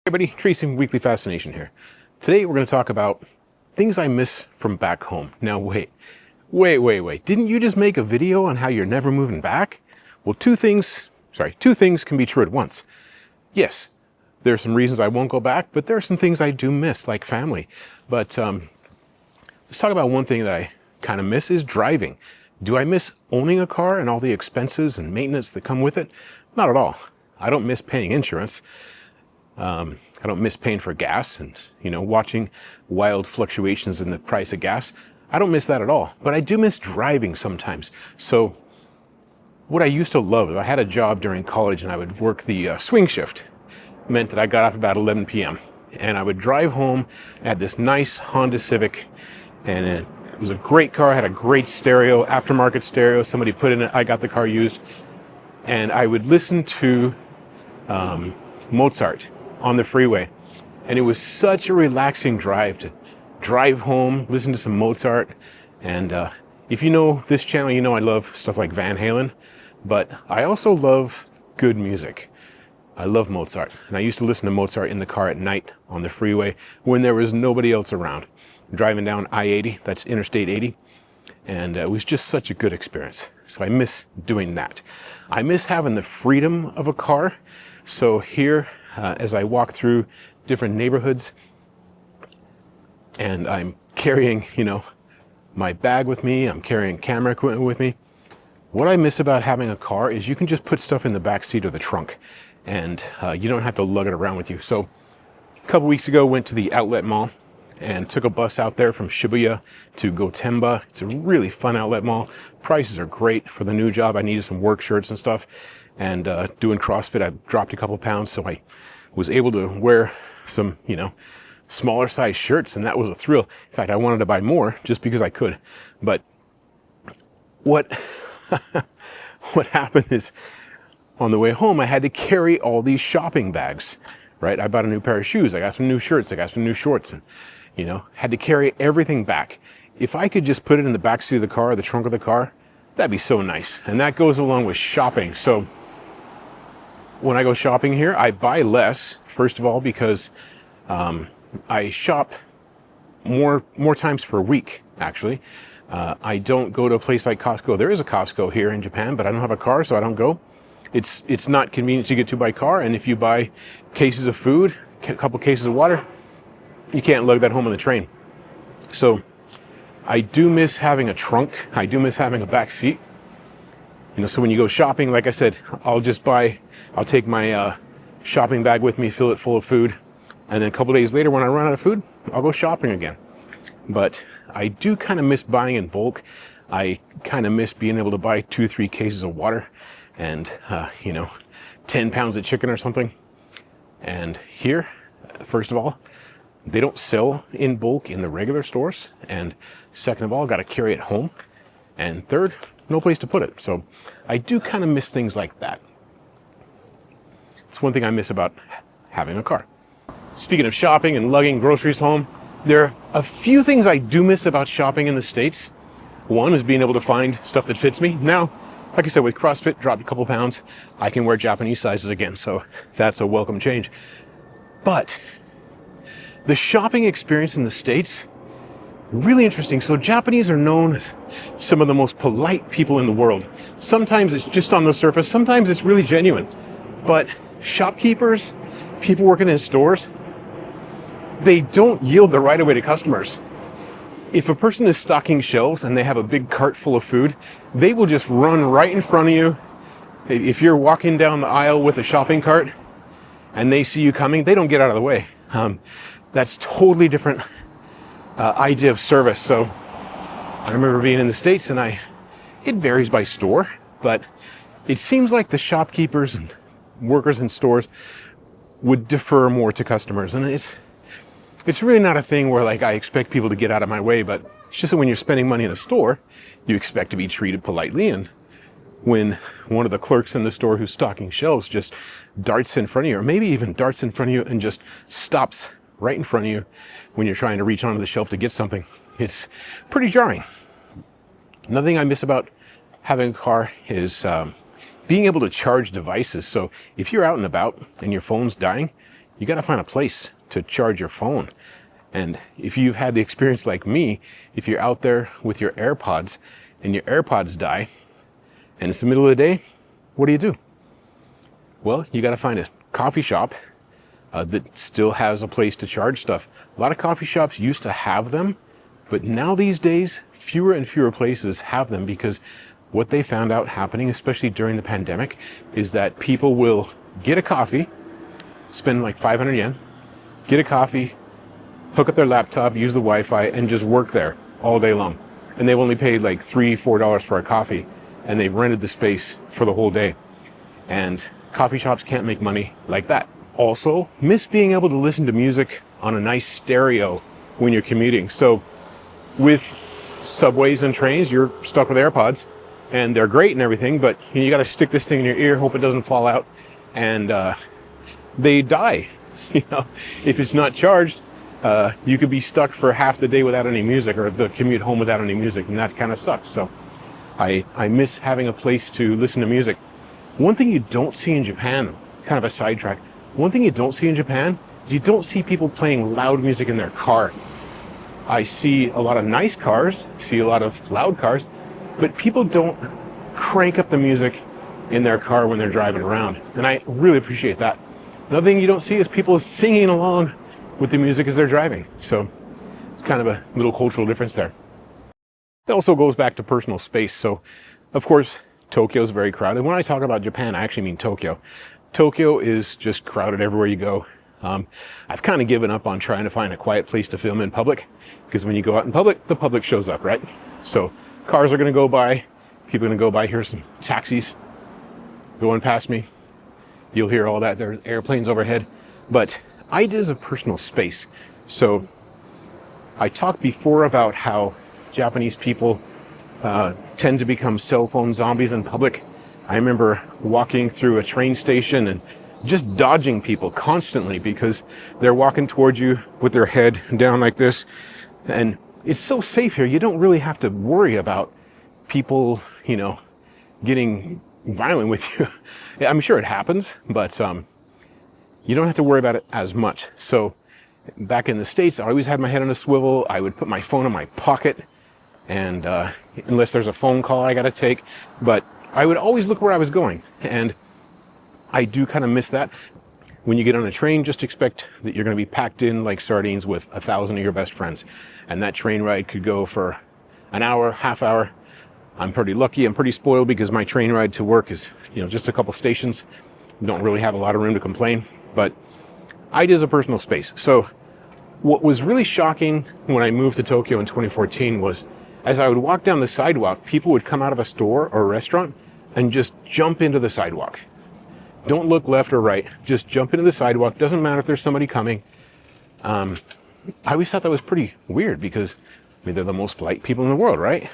Hey everybody, Tracy from Weekly Fascination here. Today we're going to talk about things I miss from back home. Now wait. Didn't you just make a video on how you're never moving back? Well, two things can be true at once. Yes, there are some reasons I won't go back, but there are some things I do miss, like family. But let's talk about one thing that I kind of miss is driving. Do I miss owning a car and all the expenses and maintenance that come with it? Not at all. I don't miss paying insurance. I don't miss paying for gas and, watching wild fluctuations in the price of gas. I don't miss that at all, but I do miss driving sometimes. So what I used to love, I had a job during college and I would work the swing shift. It meant that I got off about 11 p.m. and I would drive home at this nice Honda Civic, and it was a great car, had a great stereo, aftermarket stereo, somebody put in it, I got the car used, and I would listen to Mozart on the freeway. And it was such a relaxing drive to drive home, listen to some Mozart. And if you know this channel, you know I love stuff like Van Halen, but I also love good music. I love Mozart. And I used to listen to Mozart in the car at night on the freeway when there was nobody else around. Driving down I-80, that's Interstate 80. And it was just such a good experience. So I miss doing that. I miss having the freedom of a car. So here, as I walk through different neighborhoods and I'm carrying, my bag with me, I'm carrying camera equipment with me. What I miss about having a car is you can just put stuff in the back seat or the trunk and you don't have to lug it around with you. So a couple weeks ago, went to the outlet mall and took a bus out there from Shibuya to Gotemba. It's a really fun outlet mall. Prices are great for the new job. I needed some work shirts and stuff. And doing CrossFit, I dropped a couple pounds, so I was able to wear some, smaller size shirts, and that was a thrill. In fact, I wanted to buy more just because I could. But what what happened is, on the way home, I had to carry all these shopping bags, right? I bought a new pair of shoes, I got some new shirts, I got some new shorts, and, had to carry everything back. If I could just put it in the back seat of the car, or the trunk of the car, that'd be so nice. And that goes along with shopping. So when I go shopping here, I buy less, first of all, because I shop more times per week, actually. I don't go to a place like Costco. There is a Costco here in Japan, but I don't have a car, so I don't go. It's not convenient to get to by car, and if you buy cases of food, a couple cases of water, you can't lug that home on the train. So I do miss having a trunk. I do miss having a back seat. So when you go shopping, like I said, I'll take my shopping bag with me, fill it full of food, and then a couple days later when I run out of food, I'll go shopping again. But I do kind of miss buying in bulk. I kind of miss being able to buy 2-3 cases of water and, 10 pounds of chicken or something. And here, first of all, they don't sell in bulk in the regular stores. And second of all, got to carry it home. And third, no place to put it. So I do kind of miss things like that. It's one thing I miss about having a car. Speaking of shopping and lugging groceries home, there are a few things I do miss about shopping in the States. One is being able to find stuff that fits me. Now, like I said, with CrossFit, dropped a couple pounds, I can wear Japanese sizes again. So that's a welcome change. But the shopping experience in the States, really interesting. So Japanese are known as some of the most polite people in the world. Sometimes it's just on the surface. Sometimes it's really genuine. But shopkeepers, people working in stores, they don't yield the right of way to customers. If a person is stocking shelves and they have a big cart full of food, they will just run right in front of you. If you're walking down the aisle with a shopping cart and they see you coming, they don't get out of the way. That's totally different idea of service. So I remember being in the States, and it varies by store, but it seems like the shopkeepers and workers in stores would defer more to customers. And it's really not a thing where I expect people to get out of my way, but it's just that when you're spending money in a store, you expect to be treated politely. And when one of the clerks in the store who's stocking shelves just darts in front of you, or maybe even darts in front of you and just stops right in front of you when you're trying to reach onto the shelf to get something, it's pretty jarring. Another thing I miss about having a car is being able to charge devices. So if you're out and about and your phone's dying, you got to find a place to charge your phone. And if you've had the experience like me, if you're out there with your AirPods and your AirPods die and it's the middle of the day, what do? Well, you got to find a coffee shop that still has a place to charge stuff. A lot of coffee shops used to have them, but now these days, fewer and fewer places have them, because what they found out happening, especially during the pandemic, is that people will get a coffee, spend like 500 yen, get a coffee, hook up their laptop, use the Wi-Fi, and just work there all day long. And they've only paid like $3, $4 for a coffee, and they've rented the space for the whole day. And coffee shops can't make money like that. Also, miss being able to listen to music on a nice stereo when you're commuting. So with subways and trains, you're stuck with AirPods, and they're great and everything, but you got to stick this thing in your ear, hope it doesn't fall out, and they die. If it's not charged, you could be stuck for half the day without any music, or the commute home without any music, and that kind of sucks. So I miss having a place to listen to music. One thing you don't see in Japan, kind of a sidetrack, one thing you don't see in Japan is you don't see people playing loud music in their car. I see a lot of nice cars, see a lot of loud cars, but people don't crank up the music in their car when they're driving around. And I really appreciate that. Another thing you don't see is people singing along with the music as they're driving. So it's kind of a little cultural difference there. It also goes back to personal space. So, of course, Tokyo is very crowded. When I talk about Japan, I actually mean Tokyo. Tokyo is just crowded everywhere you go. I've kind of given up on trying to find a quiet place to film in public, because when you go out in public, the public shows up, right? So cars are going to go by, people are going to go by. Here's some taxis going past me. You'll hear all that. There's airplanes overhead. But it is a personal space. So I talked before about how Japanese people tend to become cell phone zombies in public. I remember walking through a train station and just dodging people constantly because they're walking towards you with their head down like this. And it's so safe here. You don't really have to worry about people, getting violent with you. I'm sure it happens, but you don't have to worry about it as much. So back in the States, I always had my head on a swivel. I would put my phone in my pocket, and unless there's a phone call I got to take, but I would always look where I was going. And I do kind of miss that. When you get on a train, just expect that you're going to be packed in like sardines with 1,000 of your best friends. And that train ride could go for an hour, half hour. I'm pretty lucky. I'm pretty spoiled because my train ride to work is, just a couple stations. Don't really have a lot of room to complain, but it is a personal space. So what was really shocking when I moved to Tokyo in 2014 was, as I would walk down the sidewalk, people would come out of a store or a restaurant and just jump into the sidewalk. Don't look left or right. Just jump into the sidewalk. Doesn't matter if there's somebody coming. I always thought that was pretty weird because, they're the most polite people in the world, right?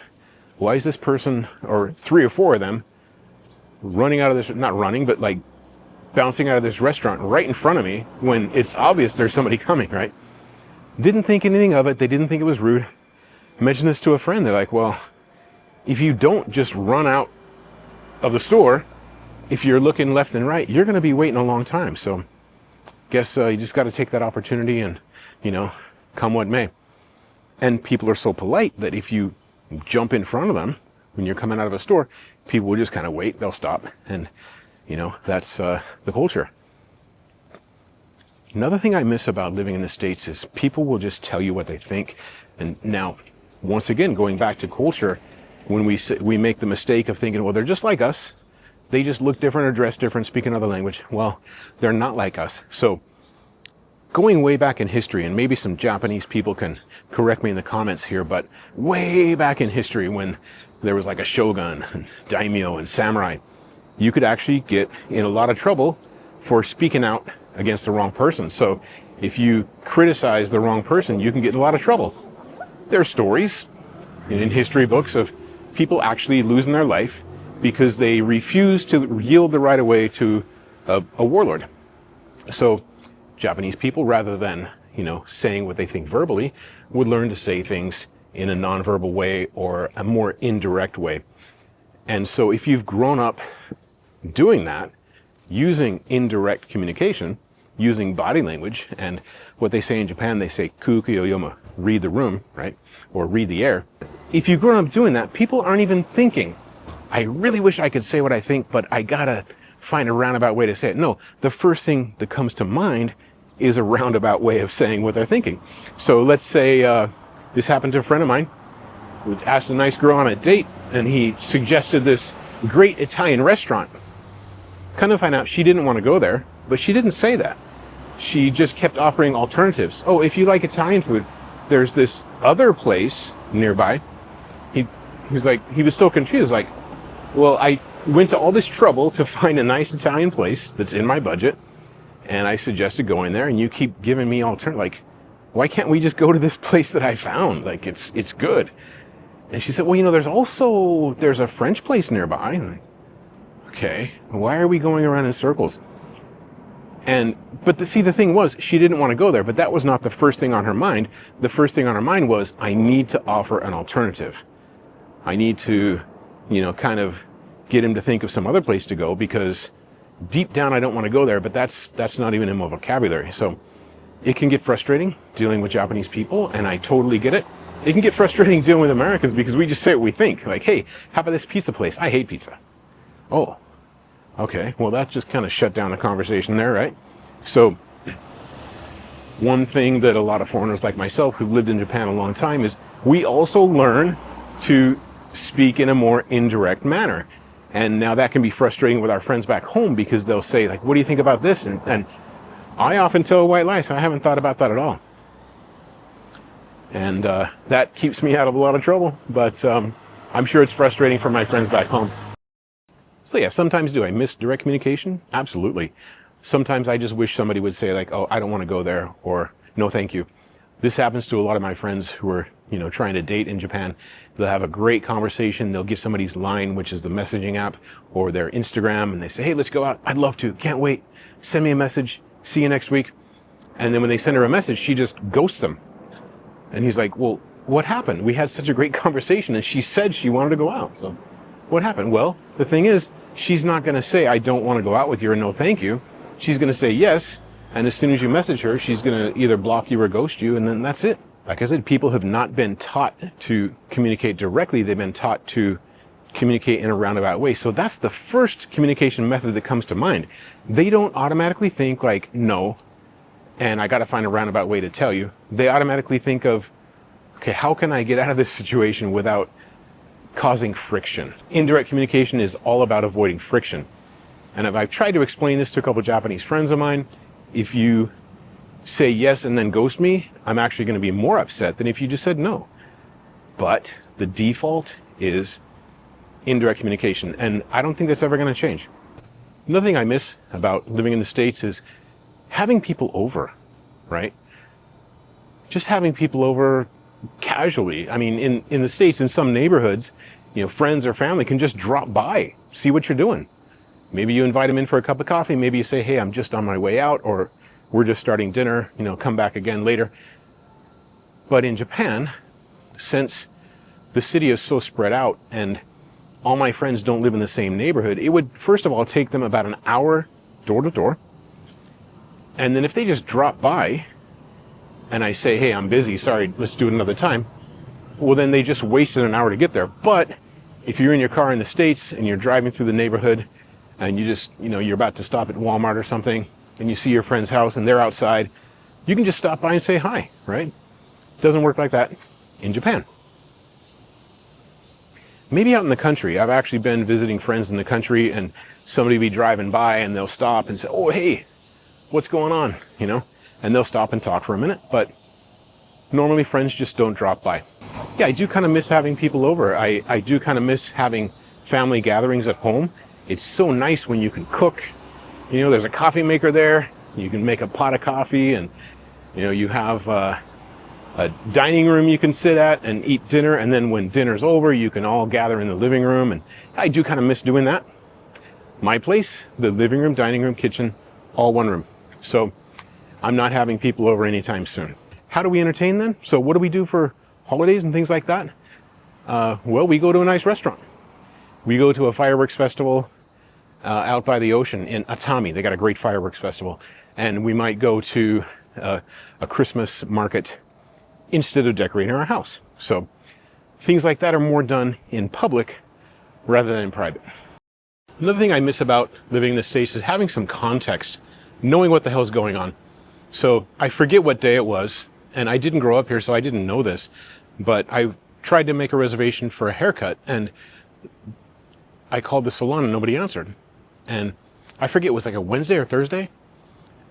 Why is this person, or 3 or 4 of them, running out of this, not running, but like bouncing out of this restaurant right in front of me when it's obvious there's somebody coming, right? Didn't think anything of it. They didn't think it was rude. I mentioned this to a friend. They're like, well, if you don't just run out of the store, if you're looking left and right, you're going to be waiting a long time. So guess you just got to take that opportunity and, come what may. And people are so polite that if you jump in front of them when you're coming out of a store, people will just kind of wait. They'll stop. And, that's the culture. Another thing I miss about living in the States is people will just tell you what they think. And now, once again, going back to culture, when we make the mistake of thinking, well, they're just like us. They just look different or dress different, speak another language. Well, they're not like us. So going way back in history, and maybe some Japanese people can correct me in the comments here, but way back in history when there was like a shogun, and daimyo, and samurai, you could actually get in a lot of trouble for speaking out against the wrong person. So if you criticize the wrong person, you can get in a lot of trouble. There are stories in history books of people actually losing their life because they refuse to yield the right of way to a warlord. So Japanese people, rather than, saying what they think verbally, would learn to say things in a nonverbal way or a more indirect way. And so if you've grown up doing that, using indirect communication, using body language. And what they say in Japan, they say kukuyoyoma, read the room, right? Or read the air. If you've grown up doing that, people aren't even thinking, I really wish I could say what I think, but I gotta find a roundabout way to say it. No, the first thing that comes to mind is a roundabout way of saying what they're thinking. So let's say this happened to a friend of mine who asked a nice girl on a date, and he suggested this great Italian restaurant. Kind of find out she didn't want to go there, but she didn't say that. She just kept offering alternatives. Oh, if you like Italian food, there's this other place nearby. He was so confused, like, well, I went to all this trouble to find a nice Italian place that's in my budget, and I suggested going there, and you keep giving me like, why can't we just go to this place that I found? Like, it's good. And she said, well, there's a French place nearby. And I'm like, okay, why are we going around in circles? But the thing was, she didn't want to go there, but that was not the first thing on her mind. The first thing on her mind was, I need to offer an alternative. I need to, kind of get him to think of some other place to go, because deep down I don't want to go there, but that's not even in my vocabulary. So it can get frustrating dealing with Japanese people, and I totally get it. It can get frustrating dealing with Americans because we just say what we think. Like, hey, how about this pizza place? I hate pizza. Oh, okay. Well, that just kind of shut down the conversation there, right? So one thing that a lot of foreigners like myself who've lived in Japan a long time is we also learn to speak in a more indirect manner. And now that can be frustrating with our friends back home, because they'll say, like, what do you think about this? And I often tell a white lie, so I haven't thought about that at all. And that keeps me out of a lot of trouble, but I'm sure it's frustrating for my friends back home. So yeah, sometimes do I miss direct communication? Absolutely. Sometimes I just wish somebody would say, like, oh, I don't want to go there, or no, thank you. This happens to a lot of my friends who are, trying to date in Japan. They'll have a great conversation. They'll get somebody's Line, which is the messaging app, or their Instagram, and they say, hey, let's go out. I'd love to. Can't wait. Send me a message. See you next week. And then when they send her a message, she just ghosts them. And he's like, well, what happened? We had such a great conversation, and she said she wanted to go out. So what happened? Well, the thing is, she's not going to say, I don't want to go out with you, or no, thank you. She's going to say yes. And as soon as you message her, she's going to either block you or ghost you, and then that's it. Like I said, people have not been taught to communicate directly. They've been taught to communicate in a roundabout way. So that's the first communication method that comes to mind. They don't automatically think like, no, and I got to find a roundabout way to tell you. They automatically think of, okay, how can I get out of this situation without causing friction? Indirect communication is all about avoiding friction. And if I've tried to explain this to a couple of Japanese friends of mine, if you say yes and then ghost me, I'm actually going to be more upset than if you just said no. But the default is indirect communication, and I don't think that's ever going to change. Another thing I miss about living in the States is having people over, right? Just having people over casually. I mean, in the States, in some neighborhoods, friends or family can just drop by, see what you're doing. Maybe you invite them in for a cup of coffee. Maybe you say, hey, I'm just on my way out, or we're just starting dinner, come back again later. But in Japan, since the city is so spread out and all my friends don't live in the same neighborhood, it would, first of all, take them about an hour door to door. And then if they just drop by and I say, hey, I'm busy, sorry, let's do it another time, well, then they just wasted an hour to get there. But if you're in your car in the States and you're driving through the neighborhood and you just, you're about to stop at Walmart or something and you see your friend's house and they're outside, you can just stop by and say hi, right? Doesn't work like that in Japan. Maybe out in the country. I've actually been visiting friends in the country and somebody will be driving by and they'll stop and say, oh, hey, what's going on? And they'll stop and talk for a minute, but normally friends just don't drop by. Yeah, I do kind of miss having people over. I do kind of miss having family gatherings at home. It's so nice when you can cook. There's a coffee maker there. You can make a pot of coffee and, you have a dining room you can sit at and eat dinner. And then when dinner's over, you can all gather in the living room. And I do kind of miss doing that. My place, the living room, dining room, kitchen, all one room. So I'm not having people over anytime soon. How do we entertain then? So what do we do for holidays and things like that? Well, we go to a nice restaurant. We go to a fireworks festival out by the ocean in Atami. They got a great fireworks festival. and we might go to a Christmas market instead of decorating our house. So things like that are more done in public rather than in private. Another thing I miss about living in the States is having some context, knowing what the hell's going on. So I forget what day it was, and I didn't grow up here, so I didn't know this, but I tried to make a reservation for a haircut, and I called the salon and nobody answered. And I forget, it was like a Wednesday or Thursday.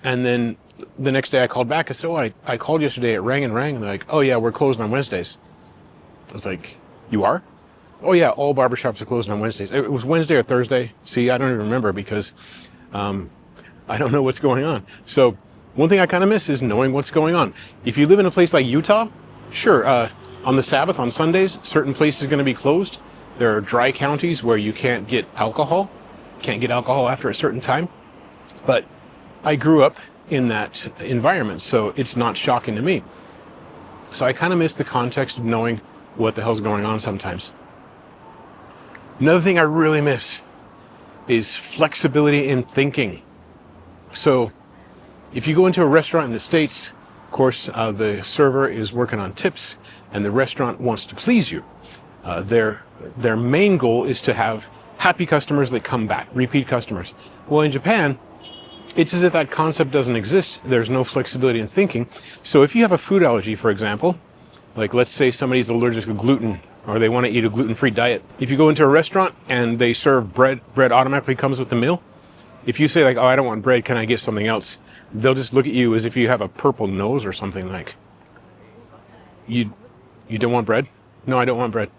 And then the next day I called back. I said, oh, I called yesterday. It rang and rang. And they're like, oh yeah, we're closed on Wednesdays. I was like, you are? Oh yeah, all barbershops are closed on Wednesdays. It was Wednesday or Thursday. See, I don't even remember because I don't know what's going on. So one thing I kind of miss is knowing what's going on. If you live in a place like Utah, sure, on the Sabbath, on Sundays, certain places are going to be closed. There are dry counties where you can't get alcohol after a certain time. But I grew up in that environment, so it's not shocking to me. So I kind of miss the context of knowing what the hell's going on sometimes. Another thing I really miss is flexibility in thinking. So if you go into a restaurant in the States, of course, the server is working on tips and the restaurant wants to please you. Their main goal is to have happy customers that come back, repeat customers. Well, in Japan, it's as if that concept doesn't exist. There's no flexibility in thinking. So if you have a food allergy, for example, like let's say somebody's allergic to gluten or they want to eat a gluten-free diet. If you go into a restaurant and they serve bread automatically comes with the meal. If you say like, oh, I don't want bread, can I get something else? They'll just look at you as if you have a purple nose or something like, you don't want bread? No, I don't want bread.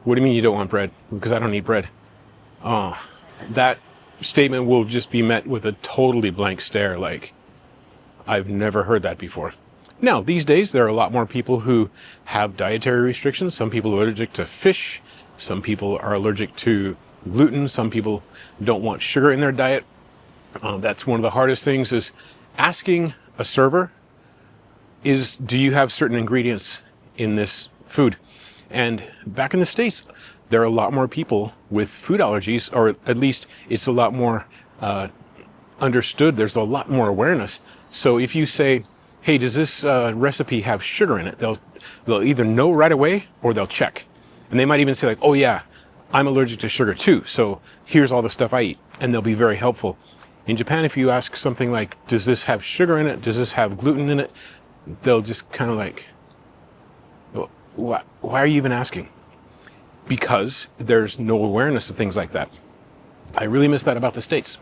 What do you mean you don't want bread? Because I don't eat bread. Oh, that statement will just be met with a totally blank stare, like, I've never heard that before. Now, these days, there are a lot more people who have dietary restrictions. Some people are allergic to fish. Some people are allergic to gluten. Some people don't want sugar in their diet. That's one of the hardest things is asking a server do you have certain ingredients in this food? And back in the States, there are a lot more people with food allergies, or at least it's a lot more understood. There's a lot more awareness. So if you say, hey, does this recipe have sugar in it? They'll either know right away or they'll check. And they might even say like, oh yeah, I'm allergic to sugar too. So here's all the stuff I eat. And they'll be very helpful. In Japan, if you ask something like, does this have sugar in it? Does this have gluten in it? They'll just kind of like, why are you even asking? Because there's no awareness of things like that. I really miss that about the States.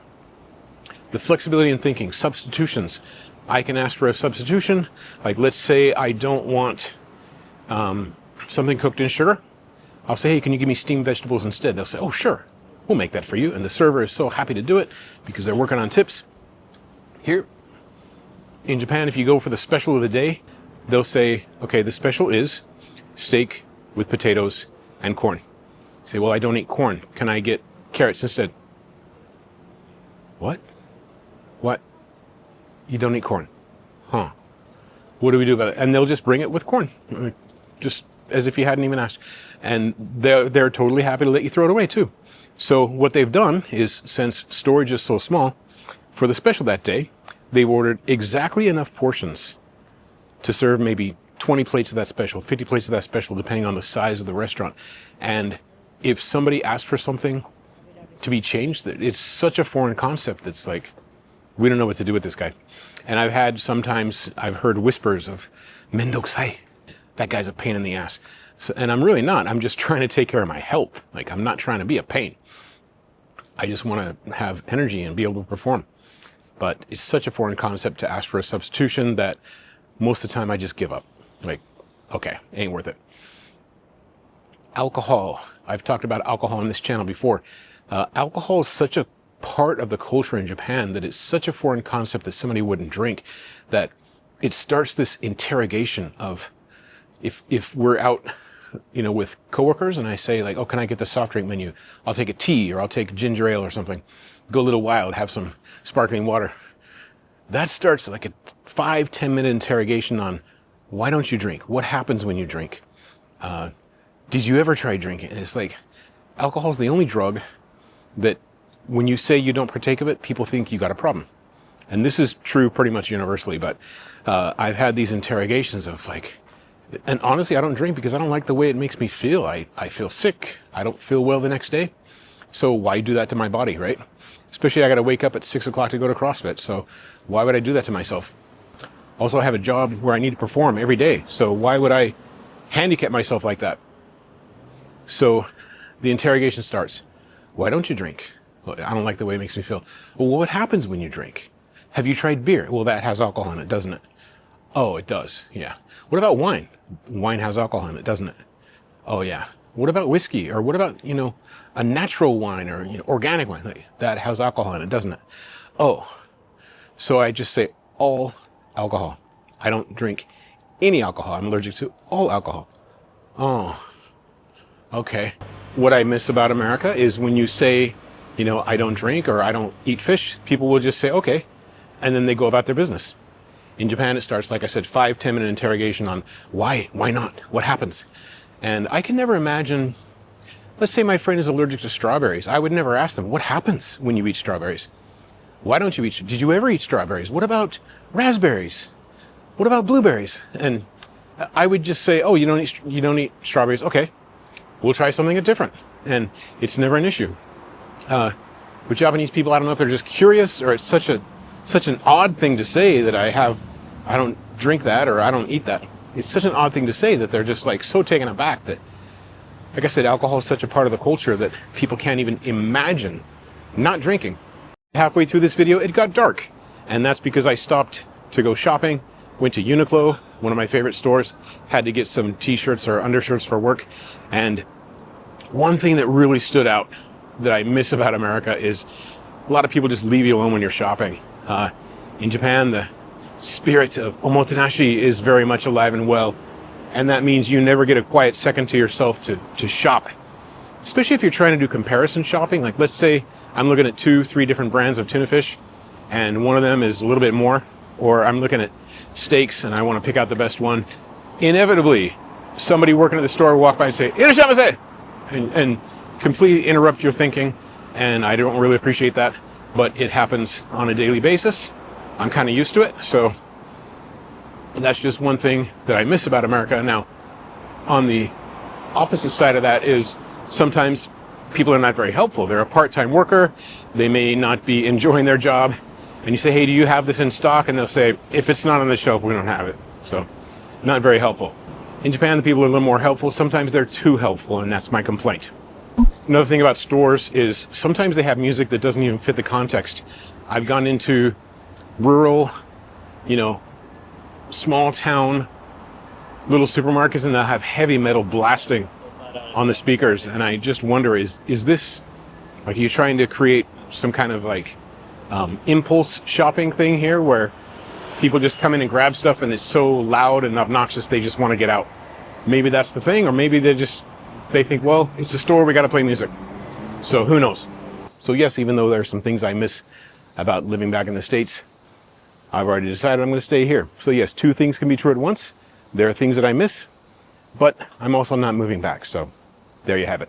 The flexibility in thinking, substitutions. I can ask for a substitution. Like let's say I don't want something cooked in sugar. I'll say, hey, can you give me steamed vegetables instead? They'll say, oh, sure, we'll make that for you. And the server is so happy to do it because they're working on tips. Here in Japan, if you go for the special of the day, they'll say, okay, the special is steak with potatoes and corn. You say, well, I don't eat corn. Can I get carrots instead? What? What? You don't eat corn? Huh. What do we do about it? And they'll just bring it with corn, just as if you hadn't even asked. And they're totally happy to let you throw it away too. So what they've done is, since storage is so small, for the special that day, they've ordered exactly enough portions to serve maybe 20 plates of that special, 50 plates of that special, depending on the size of the restaurant. And if somebody asks for something to be changed, it's such a foreign concept that's like, we don't know what to do with this guy. And I've heard whispers of, mendokusai, that guy's a pain in the ass. So, and I'm really not. I'm just trying to take care of my health. Like, I'm not trying to be a pain. I just want to have energy and be able to perform. But it's such a foreign concept to ask for a substitution that most of the time I just give up. Like, okay, ain't worth it. Alcohol. I've talked about alcohol on this channel before. Alcohol is such a part of the culture in Japan that it's such a foreign concept that somebody wouldn't drink, that it starts this interrogation of, if we're out, with coworkers and I say like, oh, can I get the soft drink menu? I'll take a tea or I'll take ginger ale or something. Go a little wild, have some sparkling water. That starts like a 5-10 minute interrogation on, why don't you drink? What happens when you drink? Did you ever try drinking? And it's like, alcohol is the only drug that when you say you don't partake of it, people think you got a problem. and this is true pretty much universally, but I've had these interrogations of like, and honestly, I don't drink because I don't like the way it makes me feel. I feel sick. I don't feel well the next day. So why do that to my body, right? Especially I got to wake up at 6 o'clock to go to CrossFit. So why would I do that to myself? Also, I have a job where I need to perform every day. So why would I handicap myself like that? So the interrogation starts. Why don't you drink? Well, I don't like the way it makes me feel. Well, what happens when you drink? Have you tried beer? Well, that has alcohol in it, doesn't it? Oh, it does. Yeah. What about wine? Wine has alcohol in it, doesn't it? Oh, yeah. What about whiskey? Or what about, a natural wine or organic wine? That has alcohol in it, doesn't it? Oh, so I just say all alcohol. I don't drink any alcohol. I'm allergic to all alcohol. Oh, okay. What I miss about America is when you say, I don't drink or I don't eat fish, people will just say, okay. And then they go about their business. In Japan, it starts, like I said, 5-10 minute interrogation on why not, what happens? And I can never imagine, let's say my friend is allergic to strawberries. I would never ask them, what happens when you eat strawberries? Why don't you eat, did you ever eat strawberries? What about raspberries? What about blueberries? And I would just say, oh, you don't eat strawberries. Okay, we'll try something different. And it's never an issue. With Japanese people, I don't know if they're just curious or it's such an odd thing to say that I don't drink that or I don't eat that. It's such an odd thing to say that they're just like so taken aback that, like I said, alcohol is such a part of the culture that people can't even imagine not drinking. Halfway through this video, it got dark. And that's because I stopped to go shopping, went to Uniqlo, one of my favorite stores, had to get some t-shirts or undershirts for work. And one thing that really stood out that I miss about America is a lot of people just leave you alone when you're shopping. In Japan, the spirit of omotenashi is very much alive and well. And that means you never get a quiet second to yourself to shop. Especially if you're trying to do comparison shopping. Like let's say I'm looking at 2-3 different brands of tuna fish and one of them is a little bit more, or I'm looking at steaks and I want to pick out the best one. Inevitably, somebody working at the store will walk by and say, "Irashaimase!" and completely interrupt your thinking. And I don't really appreciate that, but it happens on a daily basis. I'm kind of used to it. So that's just one thing that I miss about America. Now, on the opposite side of that is sometimes people are not very helpful. They're a part-time worker. They may not be enjoying their job. And you say, hey, do you have this in stock? And they'll say, if it's not on the shelf, we don't have it. So not very helpful. In Japan, the people are a little more helpful. Sometimes they're too helpful, and that's my complaint. Another thing about stores is sometimes they have music that doesn't even fit the context. I've gone into rural, small town, little supermarkets, and they'll have heavy metal blasting on the speakers. And I just wonder, is this, like, you trying to create some kind of like impulse shopping thing here where people just come in and grab stuff and it's so loud and obnoxious they just want to get out? Maybe that's the thing, or maybe they think, well, it's a store, we got to play music. So who knows? So yes, even though there's some things I miss about living back in the States, I've already decided I'm going to stay here. So yes, 2 things can be true at once. There are things that I miss, but I'm also not moving back. So there you have it.